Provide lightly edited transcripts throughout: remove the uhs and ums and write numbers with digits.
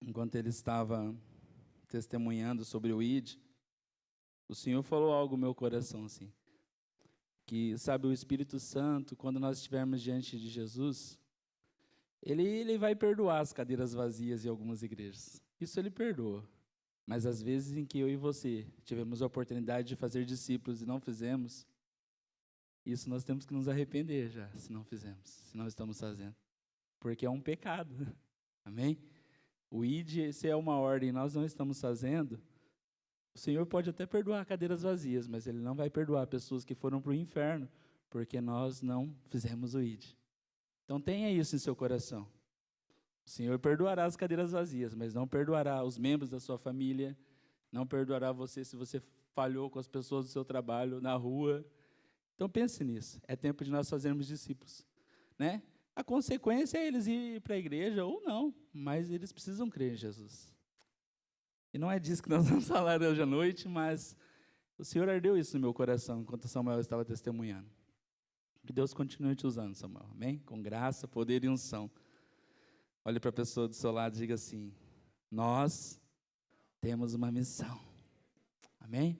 enquanto ele estava testemunhando sobre o ID, o Senhor falou algo no meu coração, assim, que, sabe, o Espírito Santo, quando nós estivermos diante de Jesus, ele vai perdoar as cadeiras vazias em algumas igrejas. Isso ele perdoa. Mas às vezes em que eu e você tivemos a oportunidade de fazer discípulos e não fizemos, isso nós temos que nos arrepender já, se não fizemos, se não estamos fazendo. Porque é um pecado. Amém? O ID, se é uma ordem e nós não estamos fazendo, o Senhor pode até perdoar cadeiras vazias, mas Ele não vai perdoar pessoas que foram para o inferno, porque nós não fizemos o ID. Então tenha isso em seu coração. O Senhor perdoará as cadeiras vazias, mas não perdoará os membros da sua família, não perdoará você se você falhou com as pessoas do seu trabalho, na rua. Então pense nisso. É tempo de nós fazermos discípulos, né? A consequência é eles ir para a igreja ou não, mas eles precisam crer em Jesus. E não é disso que nós vamos falar hoje à noite, mas o Senhor ardeu isso no meu coração enquanto Samuel estava testemunhando. Que Deus continue te usando, Samuel. Amém? Com graça, poder e unção. Olhe para a pessoa do seu lado e diga assim: nós temos uma missão. Amém?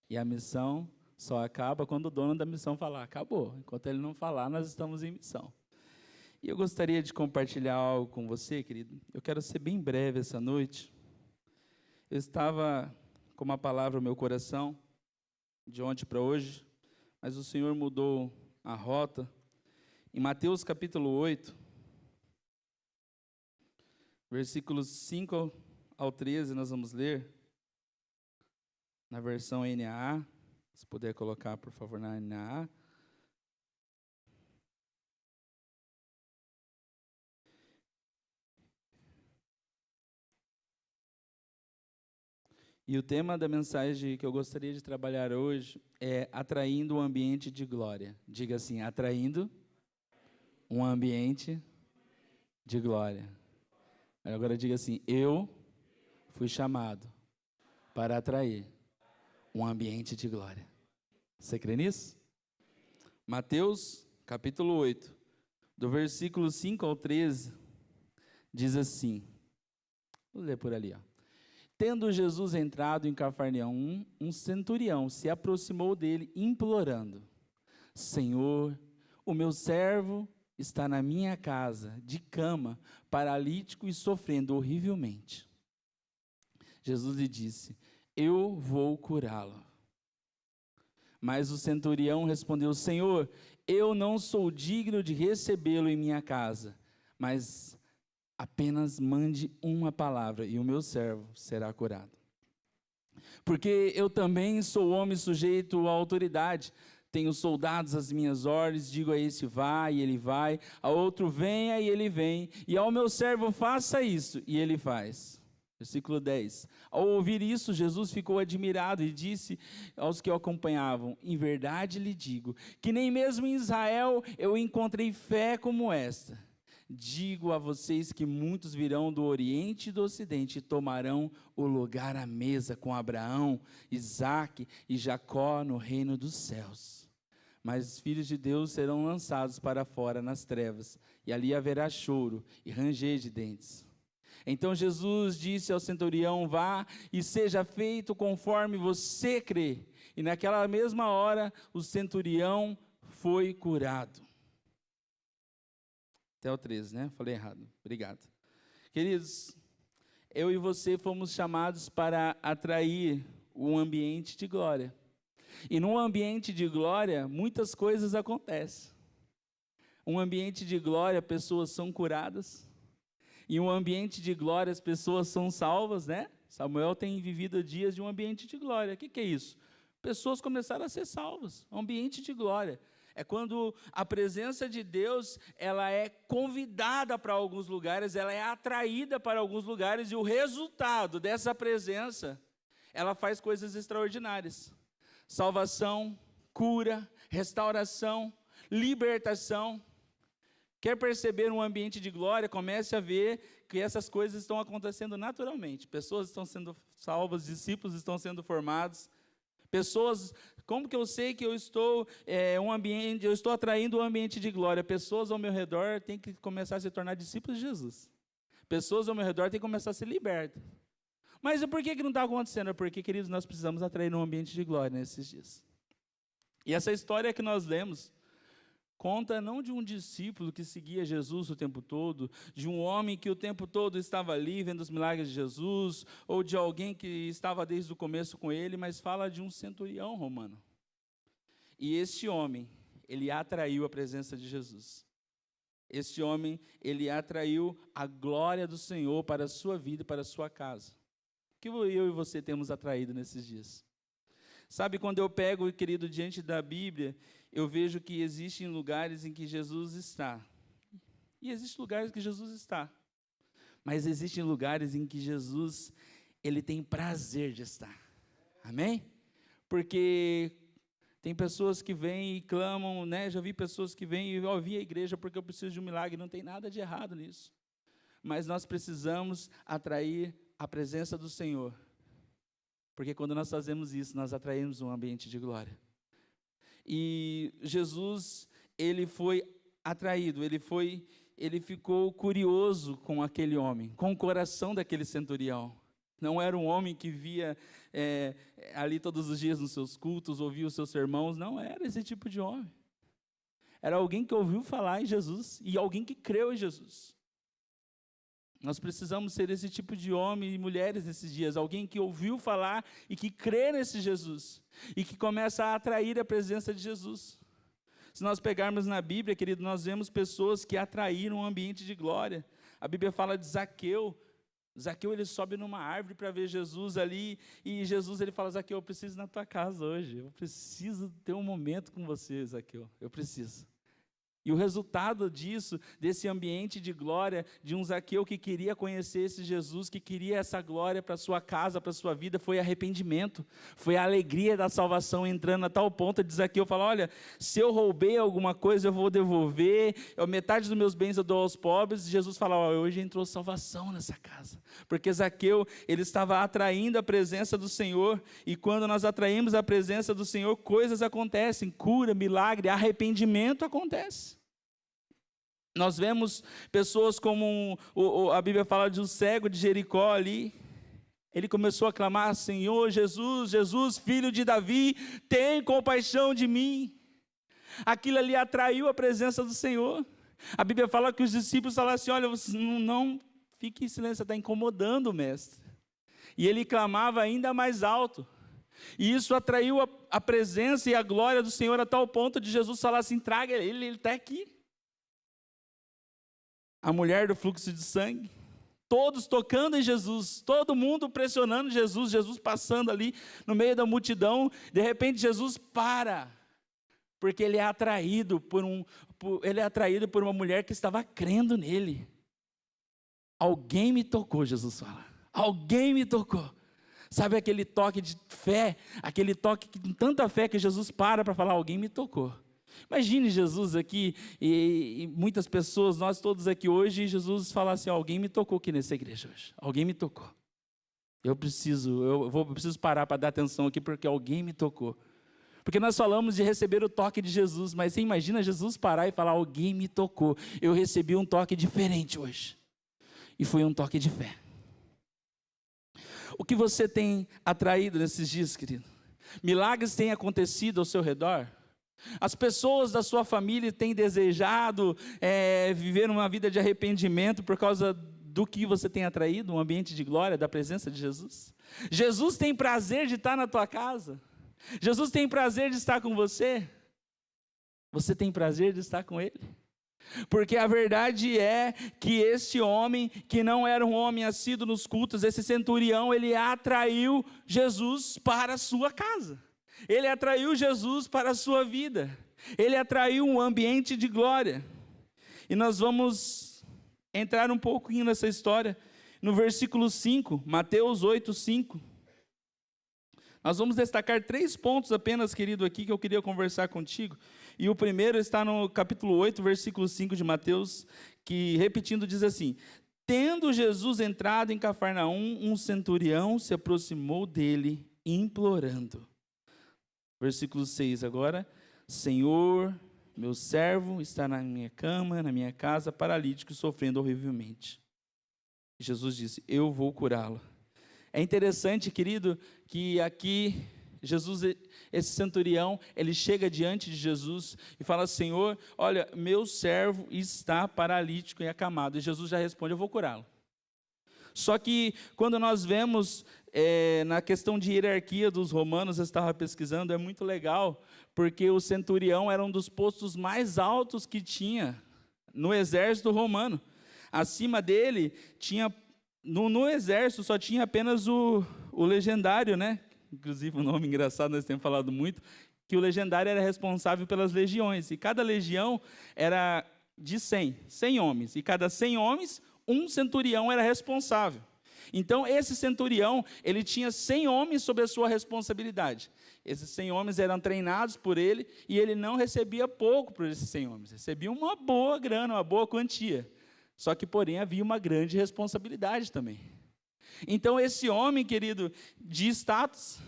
E a missão só acaba quando o dono da missão falar, acabou. Enquanto ele não falar, nós estamos em missão. E eu gostaria de compartilhar algo com você, querido. Eu quero ser bem breve essa noite. Eu estava com uma palavra no meu coração, de ontem para hoje, mas o Senhor mudou a rota. Em Mateus capítulo 8, versículos 5 ao 13, nós vamos ler, na versão NAA, se puder colocar, por favor, na NAA. E o tema da mensagem que eu gostaria de trabalhar hoje é atraindo um ambiente de glória. Diga assim, atraindo um ambiente de glória. Agora diga assim, eu fui chamado para atrair um ambiente de glória. Você crê nisso? Mateus, capítulo 8, do versículo 5 ao 13, diz assim, vou ler por ali, ó. Tendo Jesus entrado em Cafarnaum, um centurião se aproximou dele, implorando, Senhor, o meu servo está na minha casa, de cama, paralítico e sofrendo horrivelmente. Jesus lhe disse, eu vou curá-lo. Mas o centurião respondeu, Senhor, eu não sou digno de recebê-lo em minha casa, mas apenas mande uma palavra e o meu servo será curado. Porque eu também sou homem sujeito à autoridade, tenho soldados às minhas ordens, digo a esse vá e ele vai, a outro venha e ele vem, e ao meu servo faça isso e ele faz. Versículo 10. Ao ouvir isso, Jesus ficou admirado e disse aos que o acompanhavam, em verdade lhe digo, que nem mesmo em Israel eu encontrei fé como esta. Digo a vocês que muitos virão do Oriente e do Ocidente e tomarão o lugar à mesa com Abraão, Isaque e Jacó no reino dos céus. Mas os filhos de Deus serão lançados para fora nas trevas, e ali haverá choro e ranger de dentes. Então Jesus disse ao centurião, vá e seja feito conforme você crê. E naquela mesma hora o centurião foi curado. Até o 13, né? Falei errado. Obrigado. Queridos, eu e você fomos chamados para atrair um ambiente de glória. E num ambiente de glória, muitas coisas acontecem. Um ambiente de glória, pessoas são curadas. Em um ambiente de glória, as pessoas são salvas, né? Samuel tem vivido dias de um ambiente de glória. O que é isso? Pessoas começaram a ser salvas. Um ambiente de glória. É quando a presença de Deus, ela é convidada para alguns lugares, ela é atraída para alguns lugares, e o resultado dessa presença, ela faz coisas extraordinárias. Salvação, cura, restauração, libertação. Quer perceber um ambiente de glória? Comece a ver que essas coisas estão acontecendo naturalmente. Pessoas estão sendo salvas, discípulos estão sendo formados. Pessoas, como que eu sei que eu estou eu estou atraindo um ambiente de glória? Pessoas ao meu redor têm que começar a se tornar discípulos de Jesus. pessoas ao meu redor têm que começar a ser libertas. Mas por que não está acontecendo? É porque, queridos, nós precisamos atrair um ambiente de glória nesses dias. E essa história que nós lemos conta não de um discípulo que seguia Jesus o tempo todo, de um homem que o tempo todo estava ali vendo os milagres de Jesus, ou de alguém que estava desde o começo com ele, mas fala de um centurião romano. E este homem, ele atraiu a presença de Jesus. Este homem, ele atraiu a glória do Senhor para a sua vida e para a sua casa. O que eu e você temos atraído nesses dias? Sabe, quando eu pego, querido, diante da Bíblia, eu vejo que existem lugares em que Jesus está. E existem lugares que Jesus está. Mas existem lugares em que Jesus, ele tem prazer de estar. Amém? Porque tem pessoas que vêm e clamam, né? Já vi pessoas que vêm e eu vim à igreja porque eu preciso de um milagre. Não tem nada de errado nisso. Mas nós precisamos atrair a presença do Senhor. Porque quando nós fazemos isso, nós atraímos um ambiente de glória. E Jesus, ele foi atraído, ele ficou curioso com aquele homem, com o coração daquele centurião. Não era um homem que via ali todos os dias nos seus cultos, ouvia os seus sermãos, não era esse tipo de homem. Era alguém que ouviu falar em Jesus e alguém que creu em Jesus. Nós precisamos ser esse tipo de homem e mulheres nesses dias, alguém que ouviu falar e que crê nesse Jesus, e que começa a atrair a presença de Jesus. Se nós pegarmos na Bíblia, querido, nós vemos pessoas que atraíram um ambiente de glória. A Bíblia fala de Zaqueu. Zaqueu, ele sobe numa árvore para ver Jesus ali, e Jesus, ele fala, Zaqueu, eu preciso ir na tua casa hoje, eu preciso ter um momento com você, Zaqueu, eu preciso. E o resultado disso, desse ambiente de glória, de um Zaqueu que queria conhecer esse Jesus, que queria essa glória para a sua casa, para a sua vida, foi arrependimento, foi a alegria da salvação entrando a tal ponto de Zaqueu falar, olha, se eu roubei alguma coisa eu vou devolver, metade dos meus bens eu dou aos pobres, e Jesus fala, olha, hoje entrou salvação nessa casa, porque Zaqueu, ele estava atraindo a presença do Senhor, e quando nós atraímos a presença do Senhor, coisas acontecem, cura, milagre, arrependimento acontece. Nós vemos pessoas como a Bíblia fala de um cego de Jericó ali. Ele começou a clamar, Senhor Jesus, Jesus, filho de Davi, tem compaixão de mim. Aquilo ali atraiu a presença do Senhor. A Bíblia fala que os discípulos falaram assim, olha, você não fique em silêncio, você está incomodando o mestre. E ele clamava ainda mais alto. E isso atraiu a presença e a glória do Senhor a tal ponto de Jesus falar assim, traga ele está aqui. A mulher do fluxo de sangue, todos tocando em Jesus, todo mundo pressionando Jesus, Jesus passando ali no meio da multidão, de repente Jesus para, porque ele é atraído por uma mulher que estava crendo nele. Alguém me tocou, Jesus fala, alguém me tocou. Sabe aquele toque de fé, aquele toque com tanta fé que Jesus para falar, alguém me tocou. Imagine Jesus aqui e muitas pessoas, nós todos aqui hoje, e Jesus fala assim, alguém me tocou aqui nessa igreja hoje, alguém me tocou. Eu preciso parar para dar atenção aqui porque alguém me tocou. Porque nós falamos de receber o toque de Jesus, mas você imagina Jesus parar e falar, alguém me tocou. Eu recebi um toque diferente hoje. E foi um toque de fé. O que você tem atraído nesses dias, querido? Milagres têm acontecido ao seu redor? As pessoas da sua família têm desejado viver uma vida de arrependimento por causa do que você tem atraído, um ambiente de glória, da presença de Jesus? Jesus tem prazer de estar na tua casa? Jesus tem prazer de estar com você? Você tem prazer de estar com Ele? Porque a verdade é que este homem, que não era um homem assíduo nos cultos, esse centurião, ele atraiu Jesus para a sua casa. Ele atraiu Jesus para a sua vida. Ele atraiu um ambiente de glória. E nós vamos entrar um pouquinho nessa história no versículo 5, Mateus 8, 5. Nós vamos destacar 3 pontos apenas, querido, aqui que eu queria conversar contigo. E o primeiro está no capítulo 8, versículo 5 de Mateus, que, repetindo, diz assim: tendo Jesus entrado em Cafarnaum, um centurião se aproximou dele, implorando. Versículo 6 agora: Senhor, meu servo está na minha cama, na minha casa, paralítico, sofrendo horrivelmente. Jesus disse: eu vou curá-lo. É interessante, querido, que aqui Jesus, esse centurião, ele chega diante de Jesus e fala: Senhor, olha, meu servo está paralítico e acamado. E Jesus já responde: eu vou curá-lo. Só que quando nós vemos na questão de hierarquia dos romanos, eu estava pesquisando, é muito legal, porque o centurião era um dos postos mais altos que tinha no exército romano. Acima dele, tinha, no exército só tinha apenas o legendário, né? Inclusive um nome engraçado, nós temos falado muito, que o legendário era responsável pelas legiões, e cada legião era de 100 homens, e cada 100 homens, um centurião era responsável. Então, esse centurião, ele tinha 100 homens sob a sua responsabilidade. Esses 100 homens eram treinados por ele, e ele não recebia pouco por esses 100 homens, recebia uma boa grana, uma boa quantia. Só que, porém, havia uma grande responsabilidade também. Então, esse homem, querido, de status,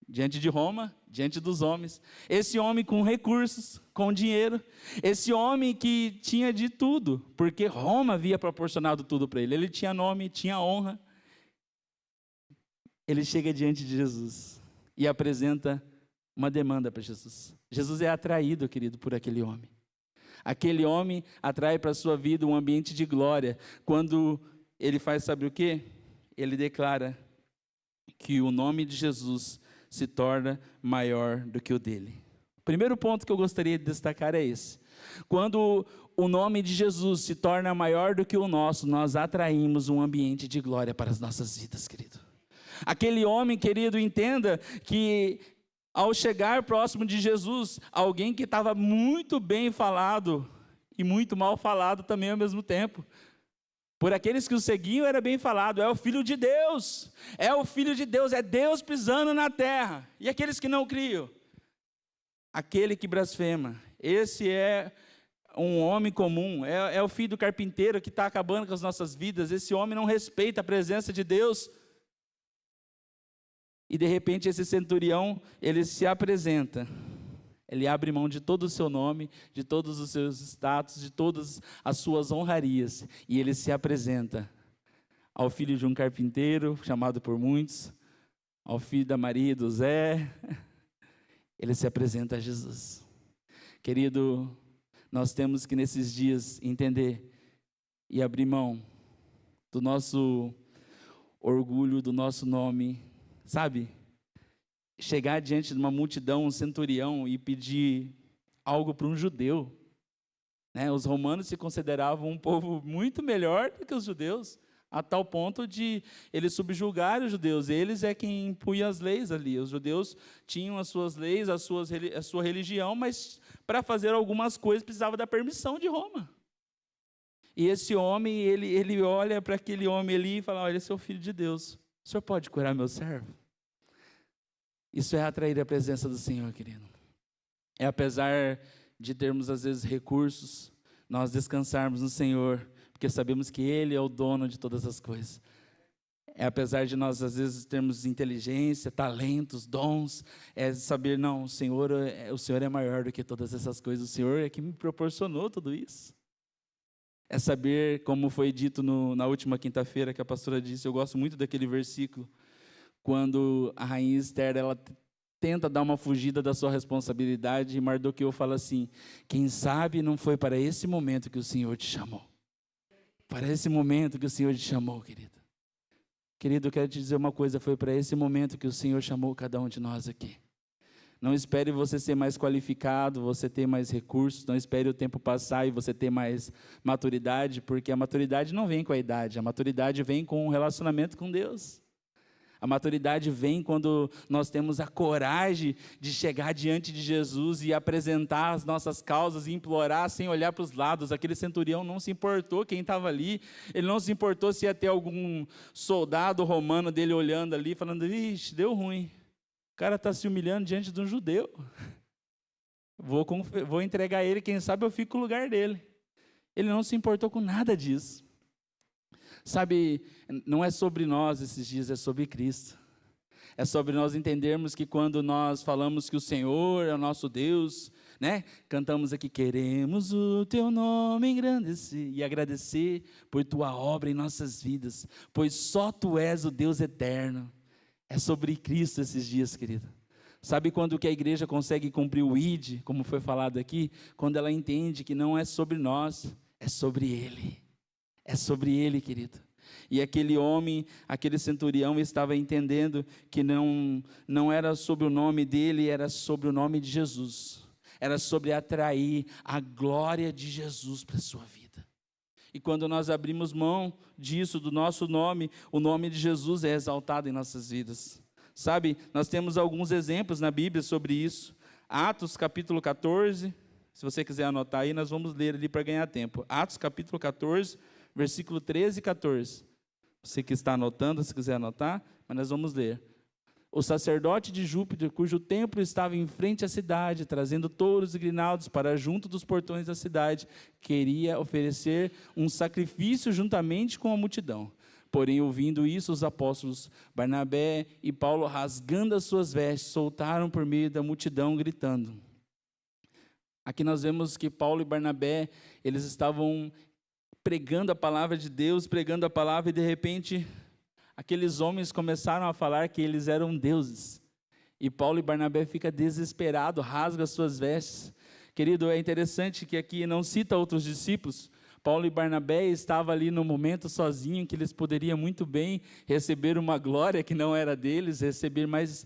diante de Roma, diante dos homens, esse homem com recursos, com dinheiro, esse homem que tinha de tudo, porque Roma havia proporcionado tudo para ele. Ele tinha nome, tinha honra. Ele chega diante de Jesus e apresenta uma demanda para Jesus. Jesus é atraído, querido, por aquele homem. Aquele homem atrai para a sua vida um ambiente de glória. Quando ele faz, sabe o quê? Ele declara que o nome de Jesus se torna maior do que o dele. O primeiro ponto que eu gostaria de destacar é esse. Quando o nome de Jesus se torna maior do que o nosso, nós atraímos um ambiente de glória para as nossas vidas, querido. Aquele homem, querido, entenda que ao chegar próximo de Jesus, alguém que estava muito bem falado e muito mal falado também ao mesmo tempo. Por aqueles que o seguiam era bem falado: é o Filho de Deus, é o Filho de Deus, é Deus pisando na terra. E aqueles que não criam? Aquele que blasfema, esse é um homem comum, é o filho do carpinteiro que está acabando com as nossas vidas. Esse homem não respeita a presença de Deus. E de repente esse centurião, ele se apresenta. Ele abre mão de todo o seu nome, de todos os seus status, de todas as suas honrarias. E ele se apresenta ao filho de um carpinteiro, chamado por muitos, ao filho da Maria e do Zé. Ele se apresenta a Jesus. Querido, nós temos que nesses dias entender e abrir mão do nosso orgulho, do nosso nome, sabe? Chegar diante de uma multidão, um centurião, e pedir algo para um judeu. Né? Os romanos se consideravam um povo muito melhor do que os judeus, a tal ponto de eles subjugarem os judeus. Eles é quem impunha as leis ali. Os judeus tinham as suas leis, a sua religião, mas para fazer algumas coisas precisava da permissão de Roma. E esse homem, ele olha para aquele homem ali e fala: olha, esse é o Filho de Deus, o senhor pode curar meu servo? Isso é atrair a presença do Senhor, querido. É apesar de termos às vezes recursos, nós descansarmos no Senhor, porque sabemos que Ele é o dono de todas as coisas. É apesar de nós às vezes termos inteligência, talentos, dons, é saber, não, o Senhor é maior do que todas essas coisas, o Senhor é que me proporcionou tudo isso. É saber, como foi dito na última quinta-feira que a pastora disse, eu gosto muito daquele versículo, quando a rainha Esther, ela tenta dar uma fugida da sua responsabilidade, e Mardoqueu fala assim: quem sabe não foi para esse momento que o Senhor te chamou. Para esse momento que o Senhor te chamou, querido. Querido, eu quero te dizer uma coisa, foi para esse momento que o Senhor chamou cada um de nós aqui. Não espere você ser mais qualificado, você ter mais recursos, não espere o tempo passar e você ter mais maturidade, porque a maturidade não vem com a idade, a maturidade vem com o relacionamento com Deus. A maturidade vem quando nós temos a coragem de chegar diante de Jesus e apresentar as nossas causas e implorar sem olhar para os lados. Aquele centurião não se importou quem estava ali, ele não se importou se ia ter algum soldado romano dele olhando ali, falando: ixi, deu ruim, o cara está se humilhando diante de um judeu, vou entregar ele, quem sabe eu fico no lugar dele. Ele não se importou com nada disso. Sabe, não é sobre nós esses dias, é sobre Cristo. É sobre nós entendermos que quando nós falamos que o Senhor é o nosso Deus, né? Cantamos aqui, queremos o teu nome engrandecer e agradecer por tua obra em nossas vidas, pois só tu és o Deus eterno. É sobre Cristo esses dias, querido. Sabe quando que a igreja consegue cumprir o ID, como foi falado aqui? Quando ela entende que não é sobre nós, é sobre Ele. É sobre Ele, querido. E aquele homem, aquele centurião estava entendendo que não era sobre o nome dele, era sobre o nome de Jesus. Era sobre atrair a glória de Jesus para a sua vida. E quando nós abrimos mão disso, do nosso nome, o nome de Jesus é exaltado em nossas vidas. Sabe, nós temos alguns exemplos na Bíblia sobre isso. Atos capítulo 14, se você quiser anotar aí, nós vamos ler ali para ganhar tempo. Atos capítulo 14, versículo 13 e 14. Você que está anotando, se quiser anotar, mas nós vamos ler. O sacerdote de Júpiter, cujo templo estava em frente à cidade, trazendo touros e grinaldos para junto dos portões da cidade, queria oferecer um sacrifício juntamente com a multidão. Porém, ouvindo isso, os apóstolos Barnabé e Paulo, rasgando as suas vestes, soltaram por meio da multidão, gritando. Aqui nós vemos que Paulo e Barnabé, eles estavam pregando a palavra de Deus, pregando a palavra, e de repente aqueles homens começaram a falar que eles eram deuses. E Paulo e Barnabé ficam desesperados, rasgam as suas vestes. Querido, é interessante que aqui não cita outros discípulos. Paulo e Barnabé estavam ali no momento sozinho, que eles poderiam muito bem receber uma glória que não era deles, mas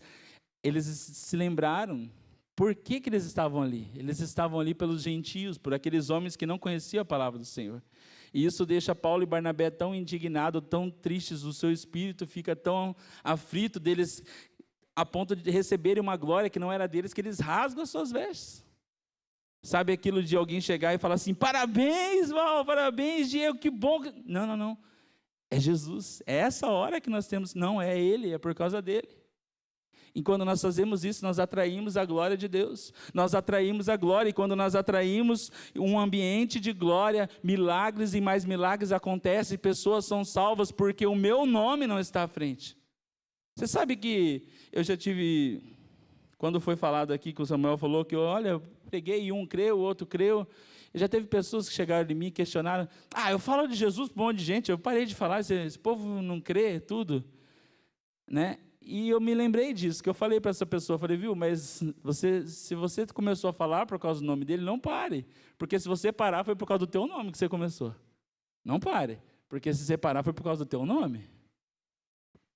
eles se lembraram. Por que eles estavam ali? Eles estavam ali pelos gentios, por aqueles homens que não conheciam a palavra do Senhor. E isso deixa Paulo e Barnabé tão indignados, tão tristes, o seu espírito fica tão aflito deles, a ponto de receberem uma glória que não era deles, que eles rasgam as suas vestes. Sabe aquilo de alguém chegar e falar assim, parabéns, Val, parabéns, Diego, que bom. Não. É Jesus, é essa hora que nós temos, não é Ele, é por causa dEle. E quando nós fazemos isso, nós atraímos a glória de Deus. Nós atraímos a glória, e quando nós atraímos um ambiente de glória, milagres e mais milagres acontecem, pessoas são salvas, porque o meu nome não está à frente. Você sabe que eu já tive, quando foi falado aqui, que o Samuel falou que, olha, eu preguei, um creu, o outro creu. Já teve pessoas que chegaram de mim e questionaram, eu falo de Jesus para um monte de gente, eu parei de falar, esse povo não crê, tudo, né? E eu me lembrei disso, que eu falei para essa pessoa, falei, viu, mas se você começou a falar por causa do nome dele, não pare, porque se você parar, foi por causa do teu nome que você começou. Não pare, porque se você parar, foi por causa do teu nome.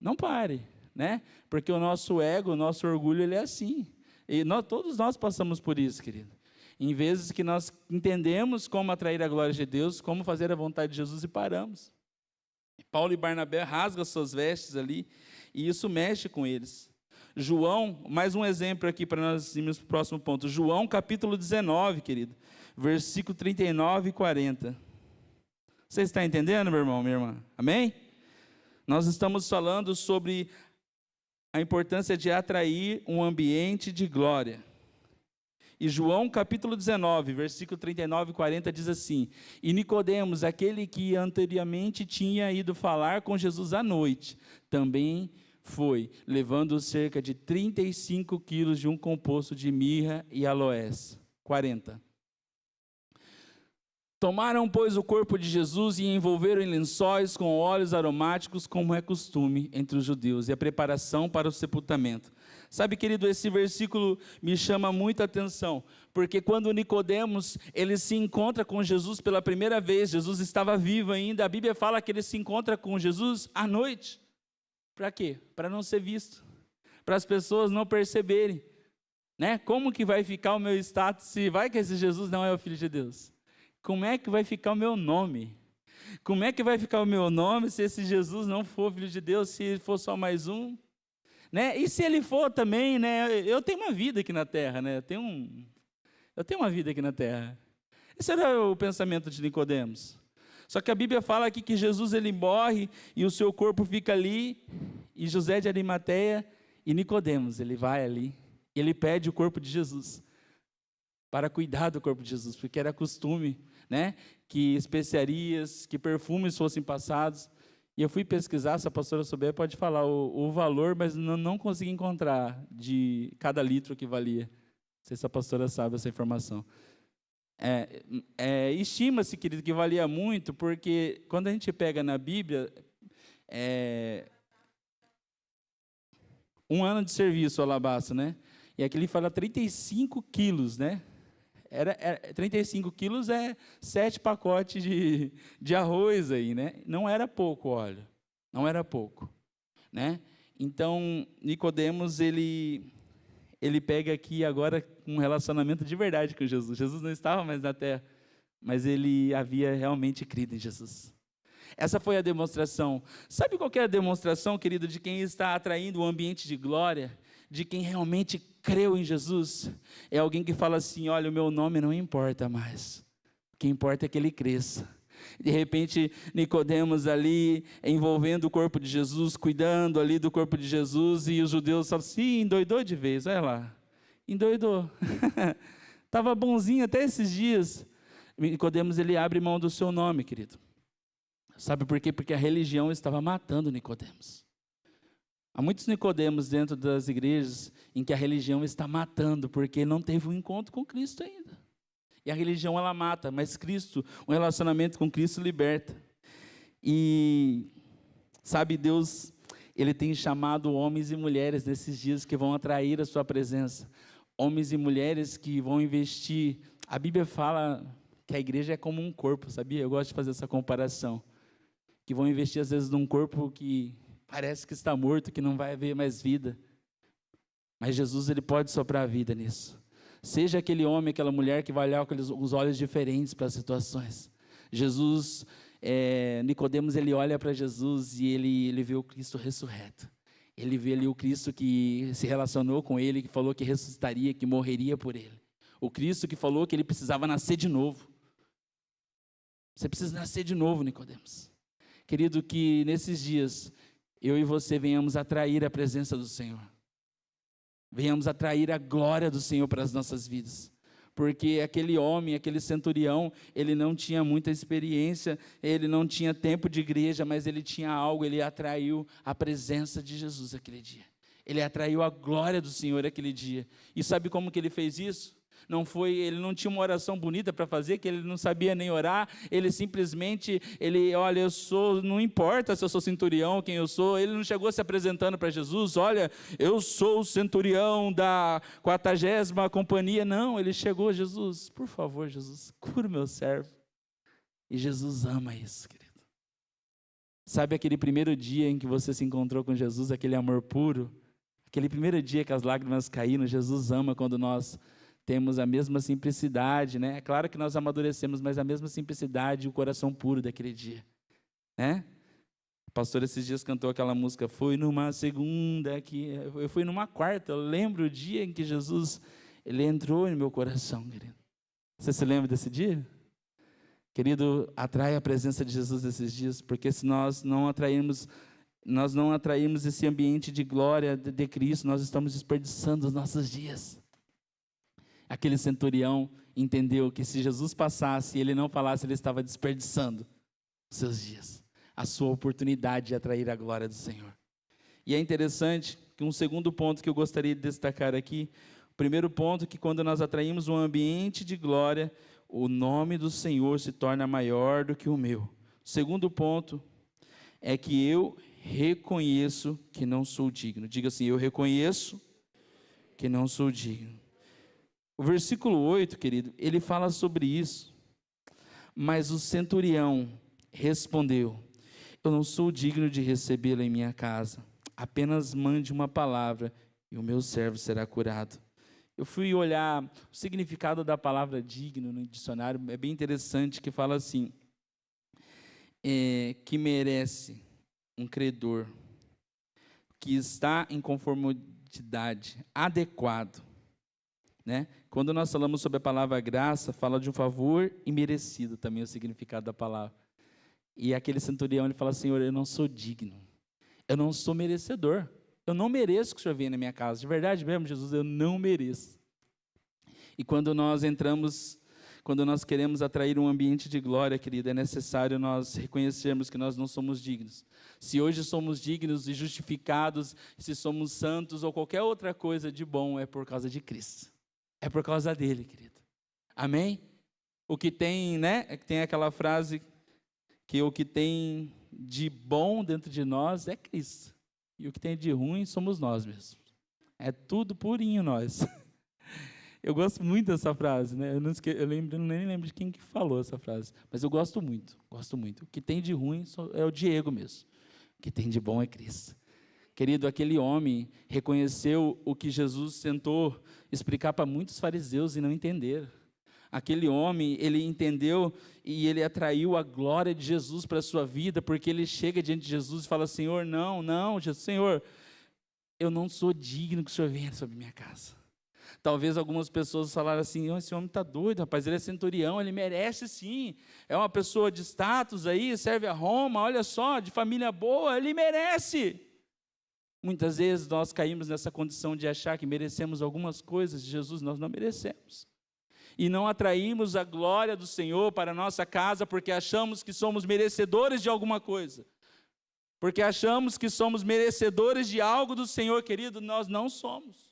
Não pare, né? Porque o nosso ego, o nosso orgulho, ele é assim. E todos nós passamos por isso, querido. Em vezes que nós entendemos como atrair a glória de Deus, como fazer a vontade de Jesus, e paramos. Paulo e Barnabé rasgam suas vestes ali, e isso mexe com eles. João, mais um exemplo aqui para nós irmos para o próximo ponto. João capítulo 19, querido, versículo 39 e 40. Você está entendendo, meu irmão, minha irmã? Amém? Nós estamos falando sobre a importância de atrair um ambiente de glória. E João capítulo 19, versículo 39 e 40 diz assim, e Nicodemos, aquele que anteriormente tinha ido falar com Jesus à noite, também foi, levando cerca de 35 quilos de um composto de mirra e aloés. 40. Tomaram, pois, o corpo de Jesus e envolveram em lençóis com óleos aromáticos, como é costume entre os judeus, e a preparação para o sepultamento. Sabe, querido, esse versículo me chama muita atenção, porque quando Nicodemos, ele se encontra com Jesus pela primeira vez, Jesus estava vivo ainda, a Bíblia fala que ele se encontra com Jesus à noite. Para quê? Para não ser visto, para as pessoas não perceberem, né? Como que vai ficar o meu status se vai que esse Jesus não é o Filho de Deus? Como é que vai ficar o meu nome? Como é que vai ficar o meu nome se esse Jesus não for Filho de Deus, se ele for só mais um? Né? E se ele for também, né? Eu tenho uma vida aqui na terra, né? Eu tenho uma vida aqui na terra. Esse era o pensamento de Nicodemos. Só que a Bíblia fala aqui que Jesus ele morre e o seu corpo fica ali, e José de Arimateia e Nicodemos, ele vai ali, e ele pede o corpo de Jesus para cuidar do corpo de Jesus, porque era costume, né, que especiarias, que perfumes fossem passados. E eu fui pesquisar, se a pastora souber, pode falar o valor, mas não consegui encontrar de cada litro que valia. sei se a pastora sabe essa informação. Estima-se, querido, que valia muito, porque quando a gente pega na Bíblia, 1 ano de serviço, o alabastro, né? E aqui ele fala 35 quilos, né? 35 quilos é 7 pacotes de arroz aí, né? Não era pouco óleo, não era pouco, né? Então, Nicodemos, ele pega aqui agora um relacionamento de verdade com Jesus. Jesus não estava mais na terra, mas ele havia realmente crido em Jesus. Essa foi a demonstração. Sabe qual que é a demonstração, querido, de quem está atraindo o ambiente de glória? De quem realmente creu em Jesus? É alguém que fala assim, olha, o meu nome não importa mais. O que importa é que ele cresça. De repente, Nicodemos ali, envolvendo o corpo de Jesus, cuidando ali do corpo de Jesus, e os judeus falam assim, endoidou de vez, olha lá, endoidou. Estava bonzinho até esses dias. Nicodemos, ele abre mão do seu nome, querido. Sabe por quê? Porque a religião estava matando Nicodemos. Há muitos Nicodemos dentro das igrejas em que a religião está matando, porque não teve um encontro com Cristo ainda. E a religião, ela mata, mas Cristo, um relacionamento com Cristo liberta. E, sabe, Deus, Ele tem chamado homens e mulheres nesses dias que vão atrair a sua presença. Homens e mulheres que vão investir. A Bíblia fala que a igreja é como um corpo, sabia? Eu gosto de fazer essa comparação. Que vão investir, às vezes, num corpo que parece que está morto, que não vai haver mais vida. Mas Jesus, Ele pode soprar a vida nisso. Seja aquele homem, aquela mulher que vai olhar com os olhos diferentes para as situações. Jesus, Nicodemos, ele olha para Jesus e ele vê o Cristo ressurreto. Ele vê ali o Cristo que se relacionou com ele, que falou que ressuscitaria, que morreria por ele. O Cristo que falou que ele precisava nascer de novo. Você precisa nascer de novo, Nicodemos. Querido, que nesses dias, eu e você venhamos atrair a presença do Senhor. Venhamos atrair a glória do Senhor para as nossas vidas. Porque aquele homem, aquele centurião, ele não tinha muita experiência, ele não tinha tempo de igreja, mas ele tinha algo, ele atraiu a presença de Jesus aquele dia. Ele atraiu a glória do Senhor aquele dia. E sabe como que ele fez isso? Ele não tinha uma oração bonita para fazer, que ele não sabia nem orar, ele simplesmente, olha, não importa se eu sou centurião, quem eu sou, ele não chegou se apresentando para Jesus, olha, eu sou o centurião da 40ª companhia, não, ele chegou, Jesus, por favor, Jesus, cura o meu servo. E Jesus ama isso, querido. Sabe aquele primeiro dia em que você se encontrou com Jesus, aquele amor puro, aquele primeiro dia que as lágrimas caíram, Jesus ama quando nós temos a mesma simplicidade, né? É claro que nós amadurecemos, mas a mesma simplicidade e o coração puro daquele dia, né? O pastor esses dias cantou aquela música, foi numa segunda, eu fui numa quarta, eu lembro o dia em que Jesus, ele entrou no meu coração, querido. Você se lembra desse dia? Querido, atrai a presença de Jesus nesses dias, porque se nós não atrairmos esse ambiente de glória de Cristo, nós estamos desperdiçando os nossos dias. Aquele centurião entendeu que se Jesus passasse e ele não falasse, ele estava desperdiçando os seus dias, a sua oportunidade de atrair a glória do Senhor. E é interessante que um segundo ponto que eu gostaria de destacar aqui, o primeiro ponto é que quando nós atraímos um ambiente de glória, o nome do Senhor se torna maior do que o meu. O segundo ponto é que eu reconheço que não sou digno. Diga assim, eu reconheço que não sou digno. O versículo 8, querido, ele fala sobre isso. Mas o centurião respondeu, eu não sou digno de recebê-lo em minha casa. Apenas mande uma palavra e o meu servo será curado. Eu fui olhar o significado da palavra digno no dicionário, é bem interessante, que fala assim, que merece um credor, que está em conformidade, adequado. Né? Quando nós falamos sobre a palavra graça, fala de um favor imerecido também o significado da palavra. E aquele centurião, ele fala, Senhor, eu não sou digno, eu não sou merecedor, eu não mereço que o Senhor venha na minha casa, de verdade mesmo, Jesus, eu não mereço. E quando nós queremos atrair um ambiente de glória, querida, é necessário nós reconhecermos que nós não somos dignos. Se hoje somos dignos e justificados, se somos santos ou qualquer outra coisa de bom, é por causa de Cristo. é por causa dele, querido. Amém? O que tem, né? Tem aquela frase que o que tem de bom dentro de nós é Cristo. E o que tem de ruim somos nós mesmos. É tudo purinho nós. Eu gosto muito dessa frase, né? Eu nem lembro de quem que falou essa frase, mas eu gosto muito, gosto muito. O que tem de ruim é o Diego mesmo. O que tem de bom é Cristo. Querido, aquele homem reconheceu o que Jesus tentou explicar para muitos fariseus e não entenderam. Aquele homem, ele entendeu e ele atraiu a glória de Jesus para a sua vida, porque ele chega diante de Jesus e fala: Senhor, não, Jesus, Senhor, eu não sou digno que o Senhor venha sobre minha casa. Talvez algumas pessoas falaram assim: esse homem está doido, rapaz, ele é centurião, ele merece sim, é uma pessoa de status aí, serve a Roma, olha só, de família boa, ele merece. Muitas vezes nós caímos nessa condição de achar que merecemos algumas coisas de Jesus, nós não merecemos. E não atraímos a glória do Senhor para a nossa casa porque achamos que somos merecedores de alguma coisa. Porque achamos que somos merecedores de algo do Senhor, querido, nós não somos.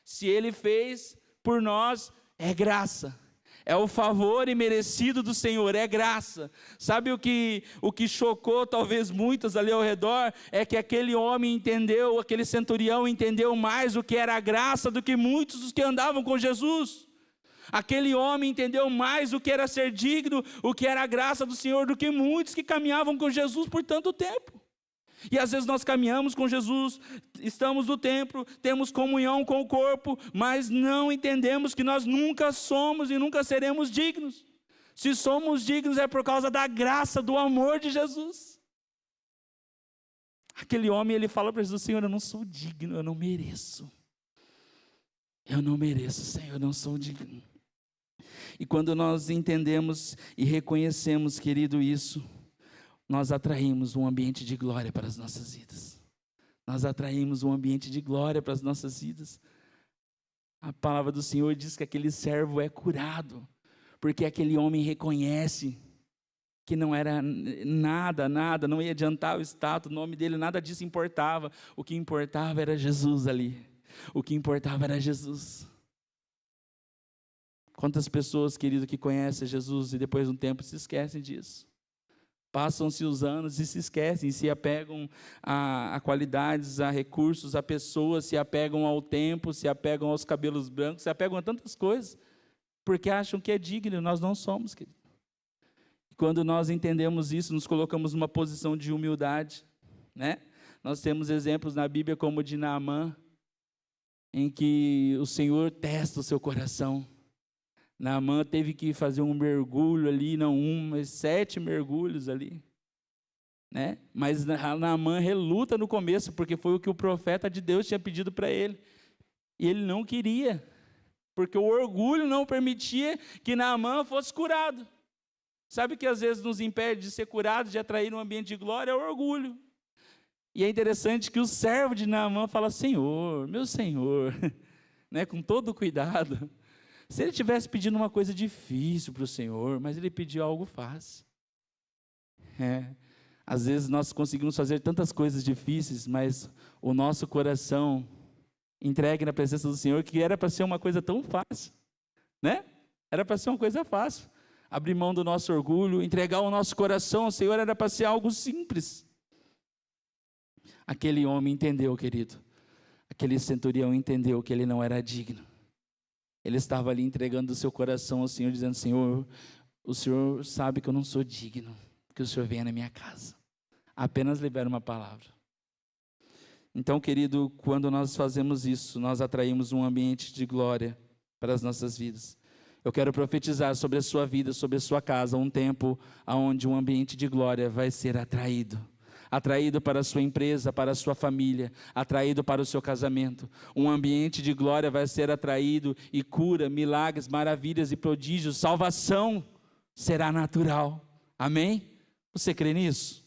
Se Ele fez por nós, é graça. É o favor imerecido do Senhor, é graça. Sabe o que chocou talvez muitos ali ao redor? É que aquele homem entendeu, aquele centurião entendeu mais o que era a graça do que muitos dos que andavam com Jesus. Aquele homem entendeu mais o que era ser digno, o que era a graça do Senhor, do que muitos que caminhavam com Jesus por tanto tempo. E às vezes nós caminhamos com Jesus, estamos no templo, temos comunhão com o corpo, mas não entendemos que nós nunca somos e nunca seremos dignos. Se somos dignos é por causa da graça, do amor de Jesus. Aquele homem, ele fala para Jesus: Senhor, eu não sou digno, eu não mereço. Eu não mereço, Senhor, eu não sou digno. E quando nós entendemos e reconhecemos, querido, isso, nós atraímos um ambiente de glória para as nossas vidas. Nós atraímos um ambiente de glória para as nossas vidas. A palavra do Senhor diz que aquele servo é curado, porque aquele homem reconhece que não era nada, não ia adiantar o status, o nome dele, nada disso importava. O que importava era Jesus ali. O que importava era Jesus. Quantas pessoas, querido, que conhecem Jesus e depois de um tempo se esquecem disso. Passam-se os anos e se esquecem, se apegam a qualidades, a recursos, a pessoas, se apegam ao tempo, se apegam aos cabelos brancos, se apegam a tantas coisas, porque acham que é digno, nós não somos, querido. E quando nós entendemos isso, nos colocamos numa posição de humildade, né? Nós temos exemplos na Bíblia como o de Naamã, em que o Senhor testa o seu coração. Naamã teve que fazer um mergulho ali, não um, mas 7 mergulhos ali, né? Mas Naamã reluta no começo, porque foi o que o profeta de Deus tinha pedido para ele, e ele não queria, porque o orgulho não permitia que Naamã fosse curado. Sabe o que às vezes nos impede de ser curado, de atrair um ambiente de glória? É o orgulho. E é interessante que o servo de Naamã fala: Senhor, meu Senhor, né? Com todo cuidado. Se ele tivesse pedindo uma coisa difícil para o Senhor, mas ele pediu algo fácil. Às vezes nós conseguimos fazer tantas coisas difíceis, mas o nosso coração entregue na presença do Senhor, que era para ser uma coisa tão fácil, né? Era para ser uma coisa fácil. Abrir mão do nosso orgulho, entregar o nosso coração ao Senhor, era para ser algo simples. Aquele homem entendeu, querido. Aquele centurião entendeu que ele não era digno. Ele estava ali entregando o seu coração ao Senhor, dizendo: Senhor, o Senhor sabe que eu não sou digno, que o Senhor venha na minha casa. Apenas libera uma palavra. Então, querido, quando nós fazemos isso, nós atraímos um ambiente de glória para as nossas vidas. Eu quero profetizar sobre a sua vida, sobre a sua casa, um tempo onde um ambiente de glória vai ser atraído. Atraído para a sua empresa, para a sua família, atraído para o seu casamento. Um ambiente de glória vai ser atraído e cura, milagres, maravilhas e prodígios, salvação será natural. Amém? Você crê nisso?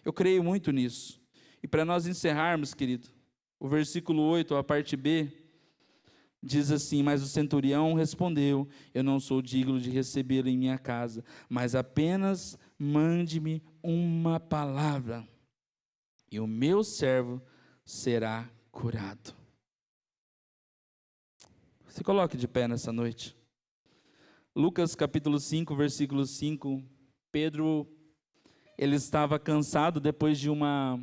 Eu creio muito nisso. E para nós encerrarmos, querido, o versículo 8, a parte B, diz assim: mas o centurião respondeu: eu não sou digno de recebê-lo em minha casa, mas apenas mande-me uma palavra, e o meu servo será curado. Se coloque de pé nessa noite. Lucas capítulo 5, versículo 5. Pedro, ele estava cansado depois de uma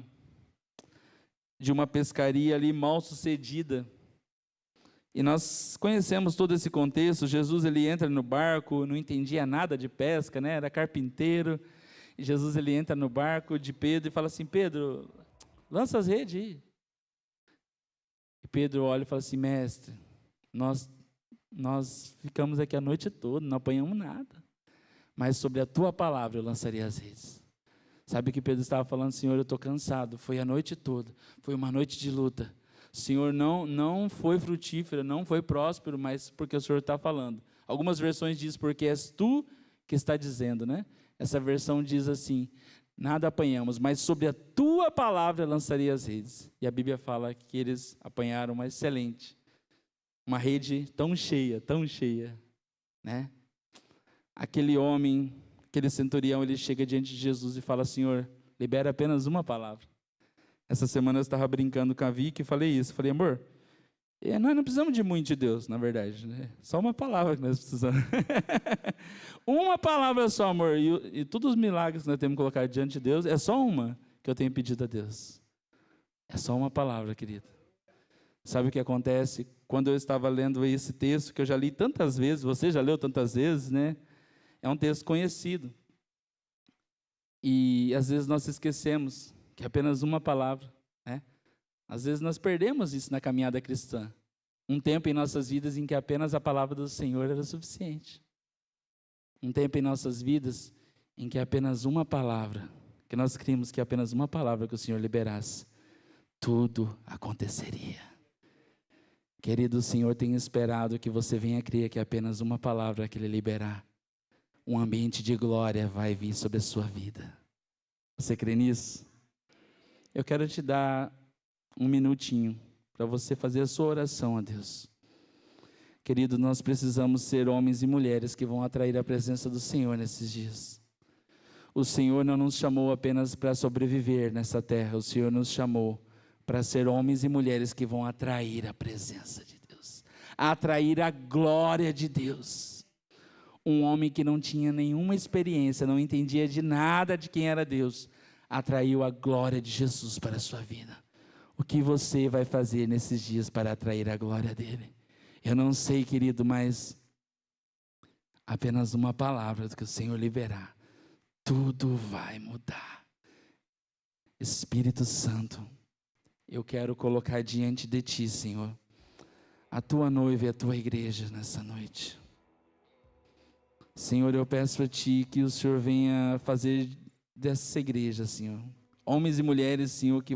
pescaria ali mal sucedida. E nós conhecemos todo esse contexto. Jesus, ele entra no barco, não entendia nada de pesca, né? Era carpinteiro. E Jesus, ele entra no barco de Pedro e fala assim: Pedro, lança as redes aí. E Pedro olha e fala assim: mestre, nós ficamos aqui a noite toda, não apanhamos nada. Mas sobre a tua palavra eu lançaria as redes. Sabe o que Pedro estava falando? Senhor, eu estou cansado. Foi a noite toda. Foi uma noite de luta. Senhor, não foi frutífera, não foi próspero, mas porque o Senhor está falando. Algumas versões dizem porque és tu que está dizendo, né? Essa versão diz assim: nada apanhamos, mas sobre a tua palavra lançaria as redes. E a Bíblia fala que eles apanharam uma excelente, uma rede tão cheia, né? Aquele homem, aquele centurião, ele chega diante de Jesus e fala: Senhor, libera apenas uma palavra. Essa semana eu estava brincando com a Vicky e falei isso. Falei: amor, nós não precisamos de muito de Deus, na verdade, né? Só uma palavra que nós precisamos. Uma palavra só, amor. E todos os milagres que nós temos que colocar diante de Deus, é só uma que eu tenho pedido a Deus. É só uma palavra, querido. Sabe o que acontece? Quando eu estava lendo esse texto, que eu já li tantas vezes, você já leu tantas vezes, né? É um texto conhecido. E às vezes nós esquecemos que é apenas uma palavra, né? Às vezes nós perdemos isso na caminhada cristã. Um tempo em nossas vidas em que apenas a palavra do Senhor era suficiente. Um tempo em nossas vidas em que apenas uma palavra, que nós críamos que apenas uma palavra que o Senhor liberasse, tudo aconteceria. Querido, o Senhor tem esperado que você venha crer que apenas uma palavra que Ele liberar, um ambiente de glória vai vir sobre a sua vida. Você crê nisso? Eu quero te dar um minutinho para você fazer a sua oração a Deus. Querido, nós precisamos ser homens e mulheres que vão atrair a presença do Senhor nesses dias. O Senhor não nos chamou apenas para sobreviver nessa terra, o Senhor nos chamou para ser homens e mulheres que vão atrair a presença de Deus, atrair a glória de Deus. Um homem que não tinha nenhuma experiência, não entendia de nada de quem era Deus, atraiu a glória de Jesus para a sua vida. O que você vai fazer nesses dias para atrair a glória dele? Eu não sei, querido, mas apenas uma palavra que o Senhor liberar, tudo vai mudar. Espírito Santo, eu quero colocar diante de ti, Senhor, a tua noiva e a tua igreja nessa noite. Senhor, eu peço a ti que o Senhor venha fazer dessa igreja, Senhor, homens e mulheres, Senhor, que